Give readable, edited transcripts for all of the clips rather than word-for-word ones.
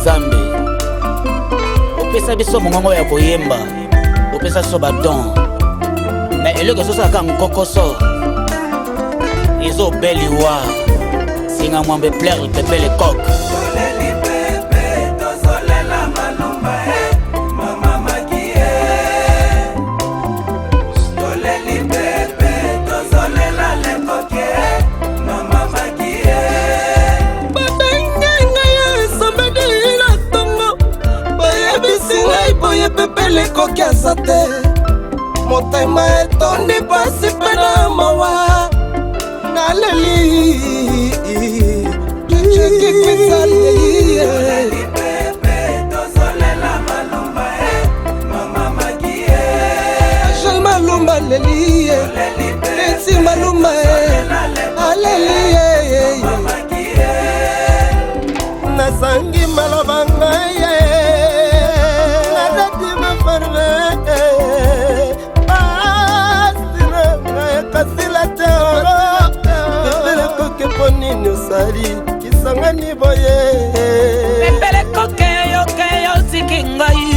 Nzambe opesa biso mongongo ya koyemba opesa biso badon na eloko ezosalaka nkokoso ezobeliwa singa mwambe plaire pepe le coq pepe lekoki aza te motema etondi pasi mpe na mawa naleli jekikwisaleli Angel Malumba leli Nancy Malumba aleli nasangi maloba ngai nini osali kisangani boye pepele koke yoke yotiki ngai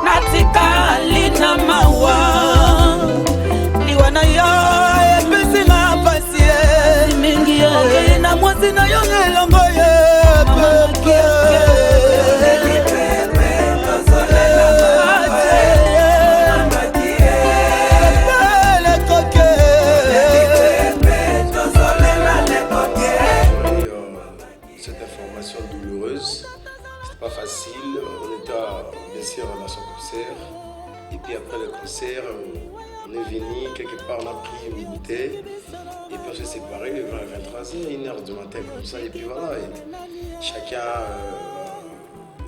natikali na mawa liwana yo epesi na pasi mingi oke na mwasi na yo elongo ye pepe et puis après le concert on est venu quelque part, on a pris une bouteille et puis on s'est séparés vers 23h, 1h du matin comme ça et puis voilà et chacun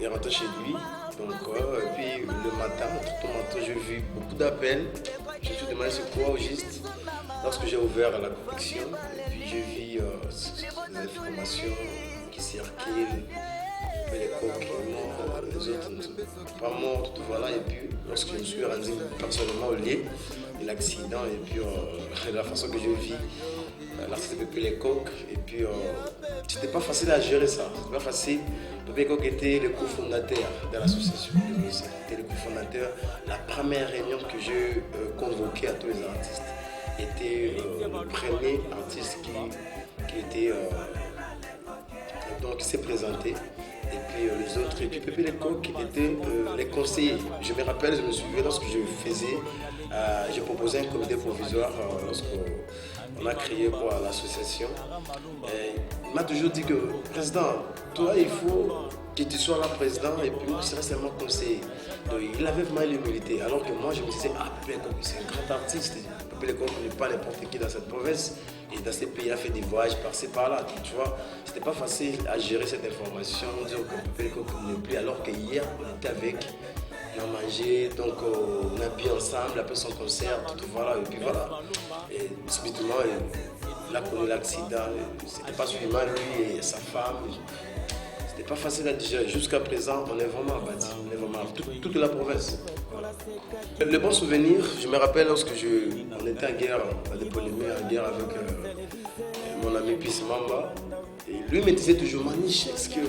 est rentré chez lui donc et puis le matin, tout le matin j'ai vu beaucoup d'appels, je me suis demandé c'est quoi au juste lorsque j'ai ouvert la connexion et puis j'ai vu des informations qui circulent. Les coqs morts, les autres ne sont pas morts, tout voilà. Et puis, lorsque je me suis rendu personnellement au lieu de l'accident, et puis la façon que je vis, l'artiste Pepe le coq, et puis c'était pas facile à gérer ça. C'était pas facile. Pepe le coq était le cofondateur de l'association. C'était le cofondateur. La première réunion que j'ai convoquée à tous les artistes était le premier artiste qui était donc qui s'est présenté. Et puis les autres, et puis Pepe le coq étaient les conseillers. Je me rappelle, je me souviens lorsque je faisais, j'ai proposé un comité provisoire lorsqu'on a créé pour l'association. Il m'a toujours dit que, président, toi il faut que tu sois là président et puis moi je serai seulement conseiller. Donc il avait vraiment l'humilité. Alors que moi je me disais, ah Pepe le coq c'est un grand artiste. Pepe le coq n'est pas n'importe qui dans cette province. Et dans ces pays, il a fait des voyages par-ci par-là, tu vois. C'était pas facile à gérer cette information, dire que Pepe le coq n'est plus, alors qu'hier, on était avec, on a mangé, donc on a bu ensemble, après son concert, tout voilà, et puis voilà. Et subitement, il a connu l'accident, c'était pas seulement lui et sa femme. C'était pas facile à digérer. Jusqu'à présent, on est vraiment abattu, on est vraiment toute la province. Voilà. Le bon souvenir, je me rappelle lorsque on était en guerre, en guerre avec mon ami Peace Mamba. Et lui me disait toujours, Maniche, est-ce que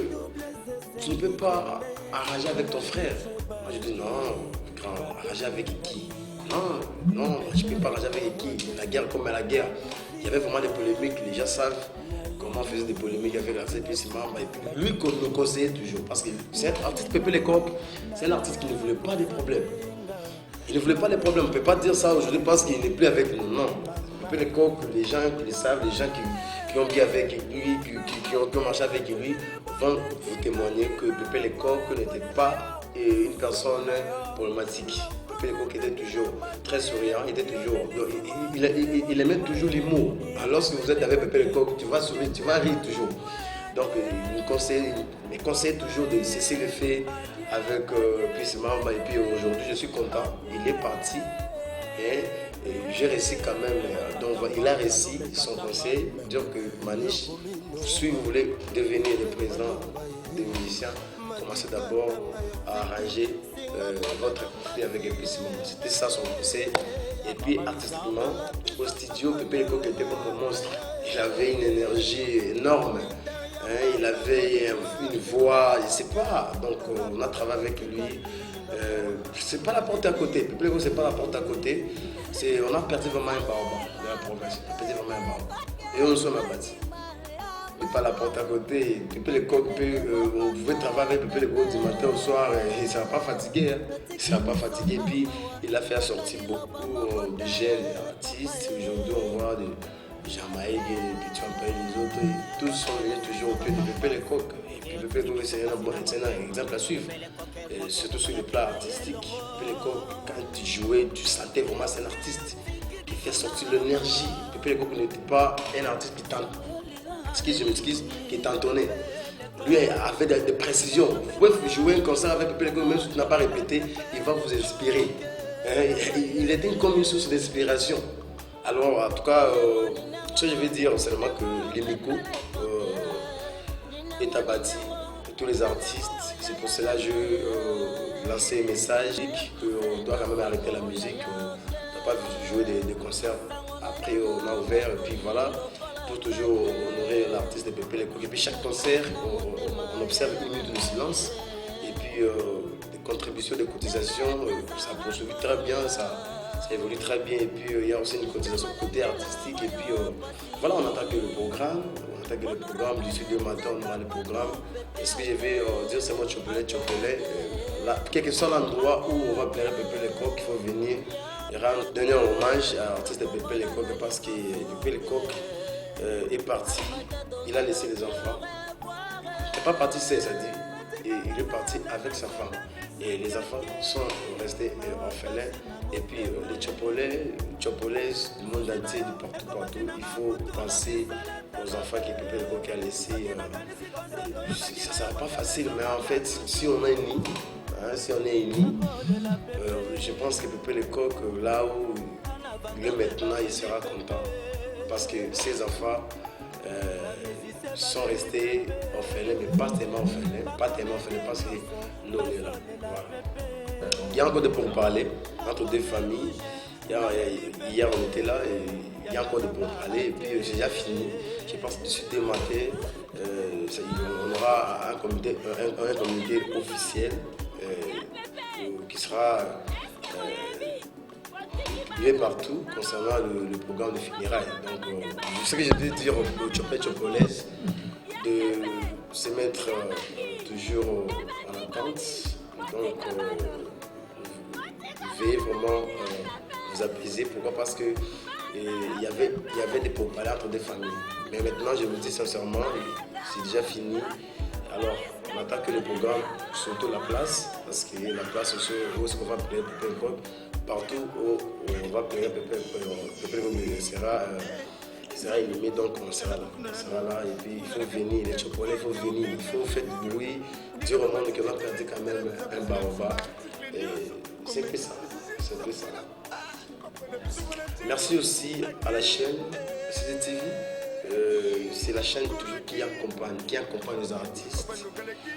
tu ne peux pas arranger avec ton frère? Moi je dis non, grand, arranger avec qui? Non, je ne peux pas arranger avec qui? La guerre comme la guerre. Il y avait vraiment des polémiques, les gens savent comment on faisait des polémiques avec la CPC Mamba. Et puis lui nous conseillait toujours, parce que c'est un artiste Pepe le coq, c'est un artiste qui ne voulait pas des problèmes. Il ne voulait pas des problèmes, on ne peut pas dire ça aujourd'hui parce qu'il n'est plus avec nous, non. Pepe le coq, les gens qui le savent, les gens qui ont bien avec lui, qui ont marché avec lui, vont vous témoigner que Pepe le coq n'était pas une personne problématique. Pepe le coq était toujours très souriant, il aimait toujours l'humour. Alors lorsque vous êtes avec Pepe le coq, tu vas sourire, tu vas rire toujours. Donc il me conseille toujours de cesser le fait avec Peace Mamba. Et puis aujourd'hui je suis content, il est parti. Et j'ai réussi quand même, donc il a réussi son conseil, dire que Maniche, si vous voulez devenir le président des musiciens, commencez d'abord à arranger votre activité avec un Peace Mamba. C'était ça son conseil. Et puis artistiquement, au studio, Pepe le coq était comme un monstre. Il avait une énergie énorme. il avait une voix, je ne sais pas. Donc on a travaillé avec lui. C'est pas la porte à côté. Pépé Lecoq, c'est pas la porte à côté. On a perdu vraiment un baobab de la progression. On a perdu vraiment un baobab. Et on s'en a battu. Et pas la porte à côté. Pépé Lecoq, on pouvait travailler avec Pépé Lecoq du matin au soir et il ne s'est pas fatigué. Hein. Il ne s'est pas fatigué. Puis il a fait sortir beaucoup de jeunes artistes. Aujourd'hui, on voit de Jamaïque et puis tu en payes les autres. Et tous sont venus toujours au pied de Pépé Lecoq. Et puis Pépé Lecoq, c'est un exemple à suivre. Et surtout sur le plan artistique. Pépé Lecoq, quand tu jouais, tu sentais vraiment c'est un artiste qui fait sortir l'énergie. Pépé Lecoq n'était pas un artiste qui tente. Qui tentonnait. Lui avait des précisions. Vous pouvez jouer un concert avec Pépé Lecoq, même si tu n'as pas répété, il va vous inspirer. Il était comme une source d'inspiration. Alors, en tout cas, ce que je veux dire, c'est seulement que l'Emico est abattu pour tous les artistes. C'est pour cela que je veux lancer un message qu'on doit quand même arrêter la musique. On n'a pas joué des concerts. Après, on a ouvert, et puis voilà. Pour toujours honorer l'artiste de Pépé Lecoq. Et puis chaque concert, on observe une minute de silence. Et puis des contributions, des cotisations, ça poursuit très bien, ça évolue très bien. Et puis il y a aussi une cotisation côté artistique. Et puis voilà, on attaque le programme. On attaque le programme. D'ici 2 matins, on aura le programme. Et ce que je vais dire, c'est moi Chopolet. Quel que soit l'endroit où on va plaire Pépé Lecoq, il faut venir rendre donner un hommage à l'artiste de Pépé Lecoq parce que Pépé Lecoq est parti, il a laissé les enfants. Il n'est pas parti seul, c'est-à-dire, il est parti avec sa femme. Et les enfants sont restés orphelins. Et puis les Chopolais du monde entier, de partout, il faut penser aux enfants que Pépé Lecoq a laissés. Ça ne sera pas facile, mais en fait, si on est unis, je pense que Pépé Lecoq, là où il est maintenant, il sera content. Parce que ces enfants sont restés orphelins, mais pas tellement orphelins parce que l'eau est là. Voilà. Il y a encore de pourparlers entre deux familles. Hier on était là et il y a encore de pourparlers. Et puis j'ai déjà fini. Je pense que d'ici 2 matins, on aura un comité officiel qui sera partout concernant le programme de funérailles. Donc, ce que je veux dire aux Chopolais, de se mettre toujours en attente. Donc, veuillez vraiment vous apaiser. Pourquoi? Parce que il y avait des pourparlers entre des familles. Mais maintenant, je vous dis sincèrement, c'est déjà fini. Alors, on attaque le programme, surtout la place, parce que la place où est-ce qu'on va prier Pépé Lecoq, partout où on va prier Pépé Lecoq sera inhumé, donc on sera là. Et puis il faut venir, les Chopolais, il faut venir, il faut faire du bruit, dire au monde qu'on a perdu quand même un baobab. C'est que ça, Merci aussi à la chaîne CDTV. C'est la chaîne toujours qui accompagne les artistes,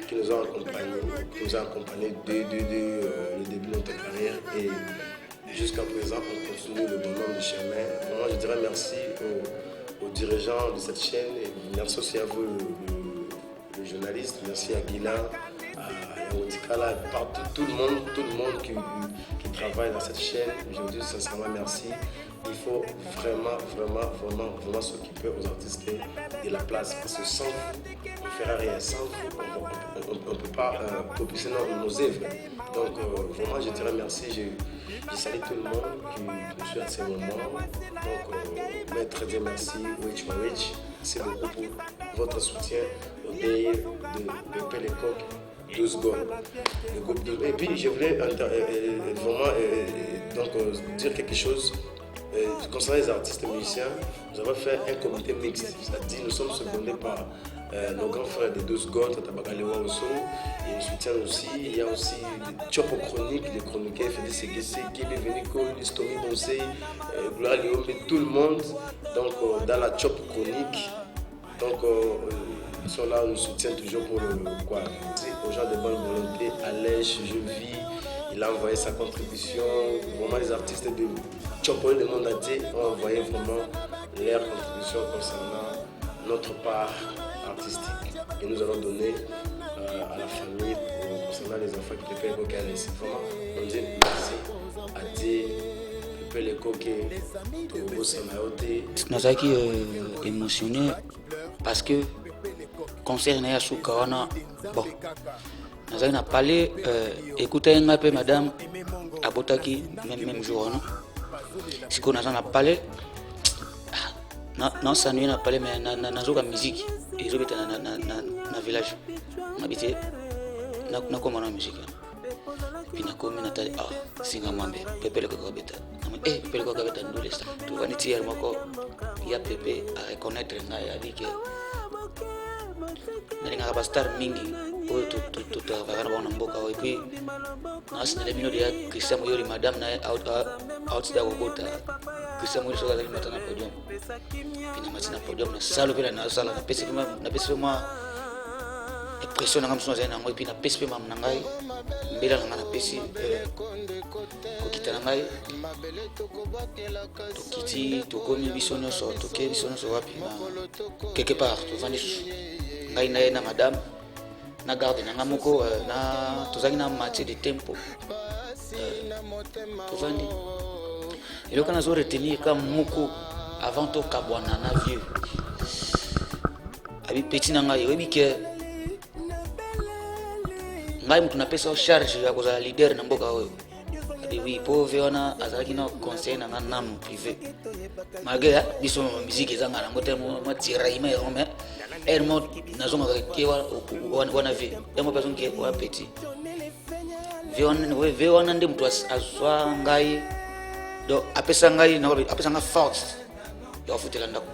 qui nous a accompagnés dès le début de notre carrière et jusqu'à présent on continue le bon nombre de chemins. Moi je dirais merci aux dirigeants de cette chaîne et merci aussi à vous les journalistes, merci à Guilain, à Otikala, partout, tout le monde qui travaille dans cette chaîne. Je vous dis sincèrement merci. Il faut vraiment s'occuper aux artistes de la place parce que sans vous, on ne fera rien. Sans vous, on ne peut pas propulser nos œuvres. Donc vraiment, je dirais merci. Je salue tout le monde qui me suit à ce moment. Donc, Maître Dieu, merci. Merci beaucoup pour votre soutien au deuil de Pépé Lecoq. 12 secondes. Et puis, je voulais vraiment dire quelque chose. Concernant les artistes et musiciens, nous avons fait un comité mixte, c'est-à-dire nous sommes secondés par nos grands frères des 12 secondes, Tabakalewa Osso, et ils soutiennent aussi. Il y a aussi des Chopo Chroniques, les chroniqueurs, Félix Segesse, Kébé Veniko, Listomi Conseil, Gloire Léon, mais tout le monde donc, dans la Chopo Chronique. Donc, ils sont là, nous soutiennent toujours pour quoi. Aux gens de bonne volonté, Alèche, Je vis, il a envoyé sa contribution. Vraiment, les artistes de Chopolais du monde entier ont envoyé vraiment leur contribution concernant notre part artistique. Et nous allons donner à la famille, concernant les enfants qui peuvent évoquer à laisser. Vraiment, on dit merci à Dieu. Nazaki émotionné parce que concert na Suka wana bon nazaki na parlé écouter un peu madame abotaki même jour non si qu'on a parlé non ça nuit na parlé mais na zoka musique ils ont été na village habité na comment na musique puis na komi na tali singa mwambe pepele ko beta pepele ko beta ndule sta tu vani tier moko ya pepe a reconnaître nga ya dike na nga ba star mingi o tu ta va na mboka o puis na sina le mino dia Christian Moyori madame na out da bota Christian Moyori so ga ni mata na podium puis na matina podium na salo pela na sala na pesi ma pression na ngamso na ngo puis na pesi ma ngai mbela na pesi ko kitana ngai to kiti to komi bisono so to ke bisono so wapi na quelque part to vandi ngai na madame na garde na ngamoko na to zaki na match de tempo to vandi et le kana zo retenir comme moko avant to kabwana na vieux abi petit na ngai webi ke ngai mtu na pesa charge ya kuza leader na mboka wewe adi oui pauvre ona azaki na conseil na nam privé malgré biso musique ezanga na ngote mo tira ime rome ermo nazonga ke wana vie emo personne ke wa petit viona ndi mtu azwa ngai do apesa ngai na apesa nga force ya futela ndako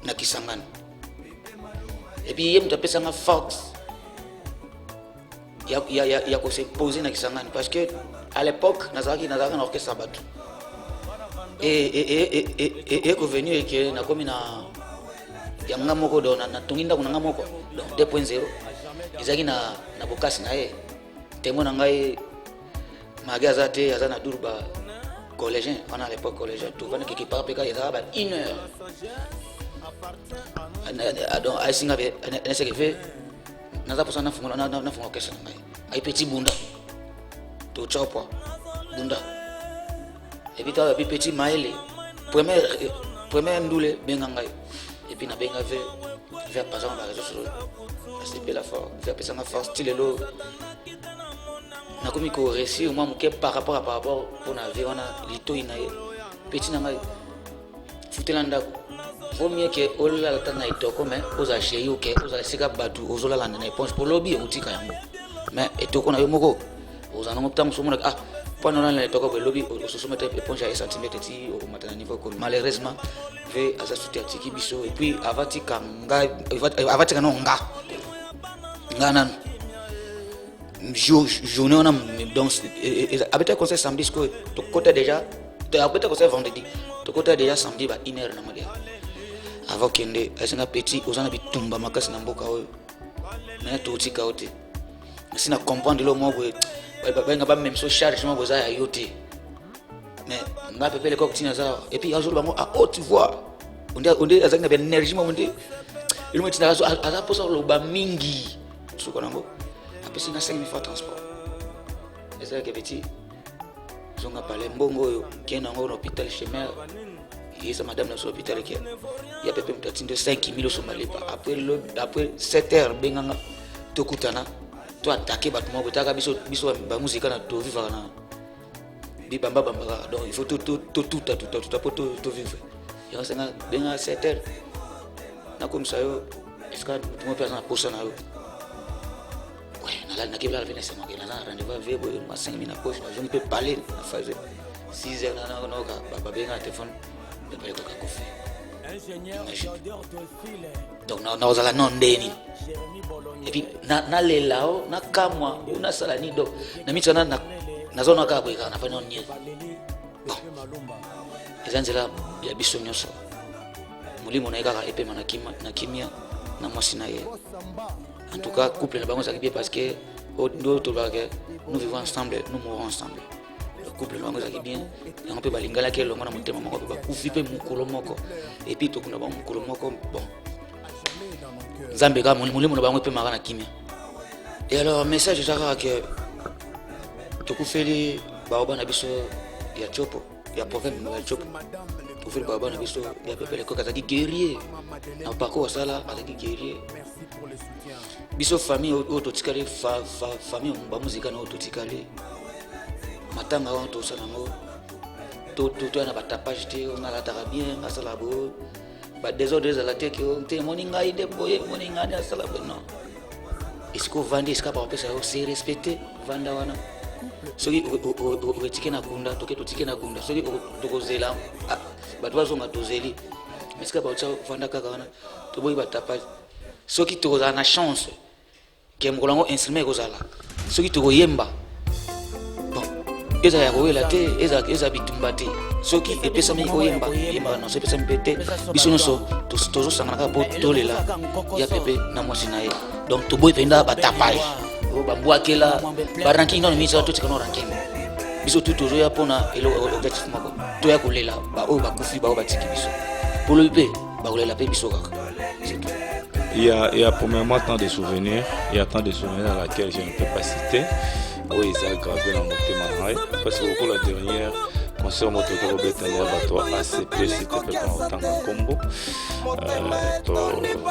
na kisangani et puis yem mtu apesa nga force il y a se poser na kisangani parce que à l'époque nazaki na orchestre batu et revenu et que na komi na yanga moko do na tunginda kuna ngamoko donc 2.0 izaki na bokasi na ye temo na ngai magaza te azana durba collégien on à l'époque collégien tout va quelque part peka ya ba 1 heure donc I singa be ne se fait naza posa na fungo orchestre na ngai ai petit bunda to chopa bunda et puis toi petit maele premier ndule benga ngai et puis na benga vers passer dans la réseau sociaux c'est belle fort faire passer ma force style lo na komi ko réussir moi mon par rapport pour na vie on a lito ina petit na ngai futelanda vaut mieux que ola tana itoko mais oza chéri OK oza sika batu ozola landa na éponge pour lobby utika yango mais etoko na yo moko oza na mtam somona pendant la itoko pour lobby oso mettre éponge à 1 cm ti au matana niveau comme malheureusement ve asa suti atiki biso et puis avati kanga avati kana ngana journée on a donc avec conseil samedi ce que to côté déjà avec conseil vendredi to côté déjà samedi ba 1h na madia avant kende asina petit ozana bitumba makasi na mboka oyo na to tika ote sina comprendre lo mo ba ba même so charge mo boza ya yote mais nga pepele ko kutina za et puis azolo bango à haute voix on azanga ben énergie mo onde il mo tina aza posa lo ba mingi suko nango apesi na 5000 fois transport eza ke petit zonga pale mbongo oyo kena ngo hôpital chemin et madame dans l'hôpital qui il y a peu peut-être de 5000 au Malipa après 7 heures benganga to kutana to attaquer batuma botaka biso ba musique na to vivre na bi bamba donc il faut tout pour to vivre il reste na benga 7 heures na comme ça yo est-ce que tout le monde peut pour ça na yo ouais na kibla venir c'est moi qui na rendez-vous avec boy ma 5000 na poche je ne peux parler na phase 6 heures na ka benga téléphone donc na ozala non ndeni et puis na lelao na kamwa una salani do na mitana na zona ka ko na fa non nie bon ezanzela ya biso nyoso mulimo na ikaka epe na kimia na mwasi na ye en tout cas couple na bango ça bien parce que nous vivons ensemble nous mourrons ensemble couple longo za bien et on peut balingala ke longo na motema moko ba kufi pe mukolo moko et puis to kuna ba mukolo moko bon Zambeka molimo na bango pe makana kimia. Et alors message ezaka que tokufeli baoba na biso ya chopo ya problème na chopo. Tokufeli baoba na biso ya pepele ko kazaki guerrier. Na pako wasala alaki guerrier. Biso famille ototikale famille ba muzika na ototikale. Matanga on to sanango. To na batapage te on ala tarabien asala bo. Ba désordre à la tête qui ont été moninga ide boye moninga ni asala bo non. Est-ce que vendre est-ce que par rapport à c'est respecté vanda wana. Soki o tike na kunda toke to tike na kunda soki to kozela ba twa zonga tozeli. Mais est-ce que ba tsa vanda kaka wana to boye batapage. Soki to na chance que mkolango instrument kozala. Soki to koyemba eza ya koyela te eza bitumba te soki epesa mi koyemba yemba na so epesa mi pete biso nyonso tozo sangana po tolela ya pepe na mwasi na ye donc to boy penda batapage ba bwakela ba ranking na misa to tikana ranking biso tout tozo ya pona elo objectif mako to ya kolela ba o ba kufi ba o batiki biso pour le pe ba kolela pe biso kaka c'est tout. Il y a premièrement tant de souvenirs, il y a tant de souvenirs à laquelle je ne peux pas citer. Oui, ils ont gravé dans mon thème parce que pour la dernière concert moto Robert Taner bato ACP c'était pas autant de combo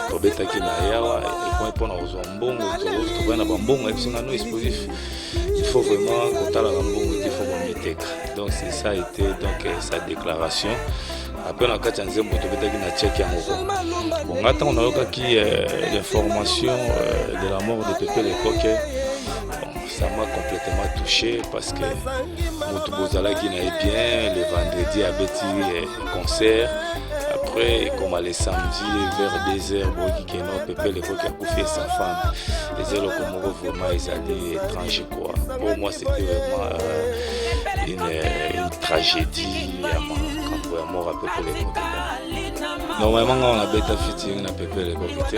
to beta ki na yawa et pour na ozambongo to bana bambongo et singa no explosif il faut vraiment compter la bambongo il faut meteka donc c'est ça a été donc sa déclaration après la kati nzembo to beta ki na check ya moko bon attends on a eu qui l'information de la mort de Pépé l'époque. Ça m'a complètement touché parce que Moutoubouzala qui n'allait bien, le vendredi à Betty concert. Après, comme les samedis, vers 2h, Pépé l'époque a bouffé sa femme. Les éloques vraiment, ils allaient étrangers quoi. Pour moi, c'était vraiment une tragédie quand on a mort à Pépé l'époque. Normalement, on a bêta featuring à Pépé l'époque.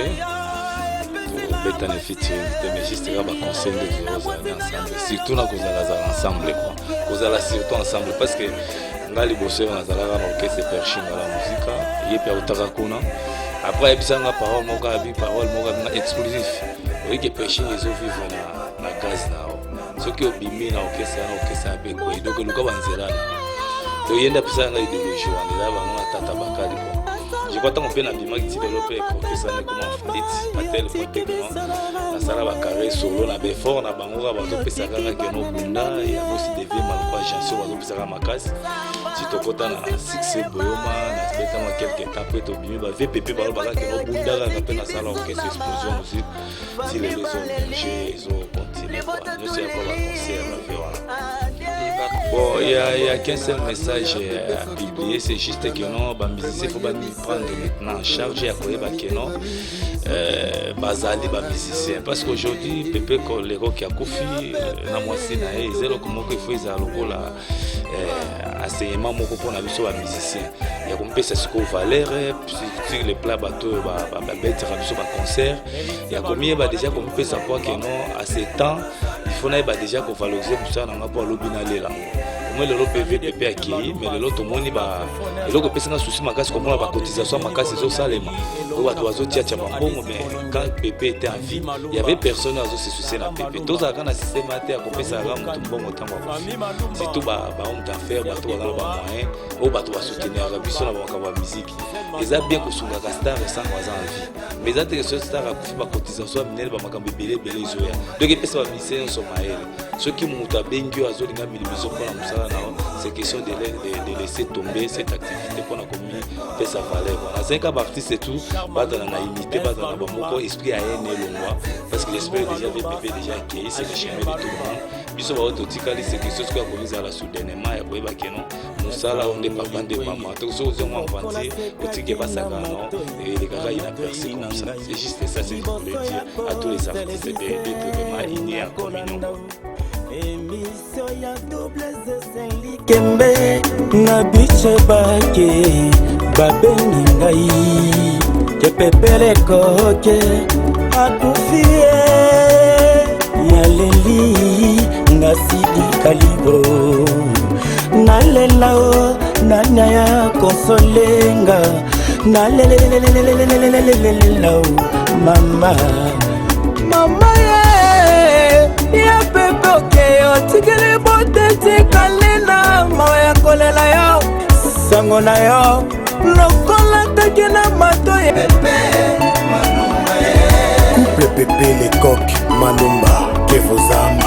Beta ne featuring mais juste là conseil de ensemble surtout na kozala ensemble quoi kozala surtout ensemble parce que ngali bosseur na zala na orchestre perching la musique et puis utaka kuna après ebisanga parole moka abi parole moka na explosif oui que perching ezo vivre na gaz na ce qui obimi na orchestre abe ko donc luka banzela to yenda pisanga idéologie wana là ba tata bakali quoi. Je crois qu'on peut n'abîmer qui développer pour ça ne comment faire à tel point que la salle va carré solo na befort na bangoura bazo pesa kaka que no bunda et aussi des vieux mal quoi chanson bazo pesa kaka makasi si to kota na succès boyoma na beta moi quelques temps après to bimi ba VPP ba ba que no bunda kaka pe na salle orchestre explosion aussi si les raisons ils ont continué quoi nous c'est encore un concert la voilà. Bon, il y a qu'un seul message à publier, c'est juste que non, les musiciens, il faut prendre maintenant en charge et accueillir que non, bazali les musiciens. Parce qu'aujourd'hui, Pépé, les rocs qui a confié, na moitié na ils ont comment qu'il faut ils ont la enseignement mon pour na biso les musiciens. Il y a comme ça ce qu'on valeur sur les plats bateaux, bête rabiso concert. Il y a combien déjà comme peut savoir que non à ces temps il faut déjà qu'on valorise tout ça dans rapport à l'obinaler là. Moi le PV Pépé accueilli mais le lot moni ba le lot pesa na souci makasi comme la cotisation makasi zo salema. Ou ba toazo tia tia mbongo mais quand Pépé était en vie, il y avait personne à se soucier na Pépé. Tous à quand système até à compensar là mutu mbongo tango. C'est tout ba on d'affaire ba to ba moyen ou ba to soutenir la biso na ba musique. Ils a bien ko sunga ka star sans en vie. Mais ça que star a kufi ba cotisation minel ba makambe belé zoya. Donc pesa ba mission so maele. Ceux qui mutu bengi azolinga milimizo pour la musala c'est question de laisser tomber cette activité qu'on a commis fait sa valeur. Voilà, c'est un parti c'est tout, pas dans la naïveté, pas dans la bonne esprit à haine et le moi, parce que l'esprit déjà VPP déjà accueilli, c'est le chemin de tout le monde. Biso ba autoticali c'est quelque chose qu'on a commis à la soudainement et quoi que non, nous ça là on est pas bandé maman, donc ça on va inventer, autique pas ça non, et les gars il a percé comme ça. C'est juste ça c'est pour le dire à tous les artistes d'être vraiment innés en communion. Émission ya double zeseli kembe na biche bake babengi ngai ke pepele koke akufie yaleli ngasidi kalibro nalelao nanya ya konsolenga nalelelelelelelelelelelelelelelao mama mama ya pepe okeyo tikeli bote tikali na mawa ya kolela yo sango na yo lokola taki na mato ya Couple Pépé les coqs Malumba Kevozam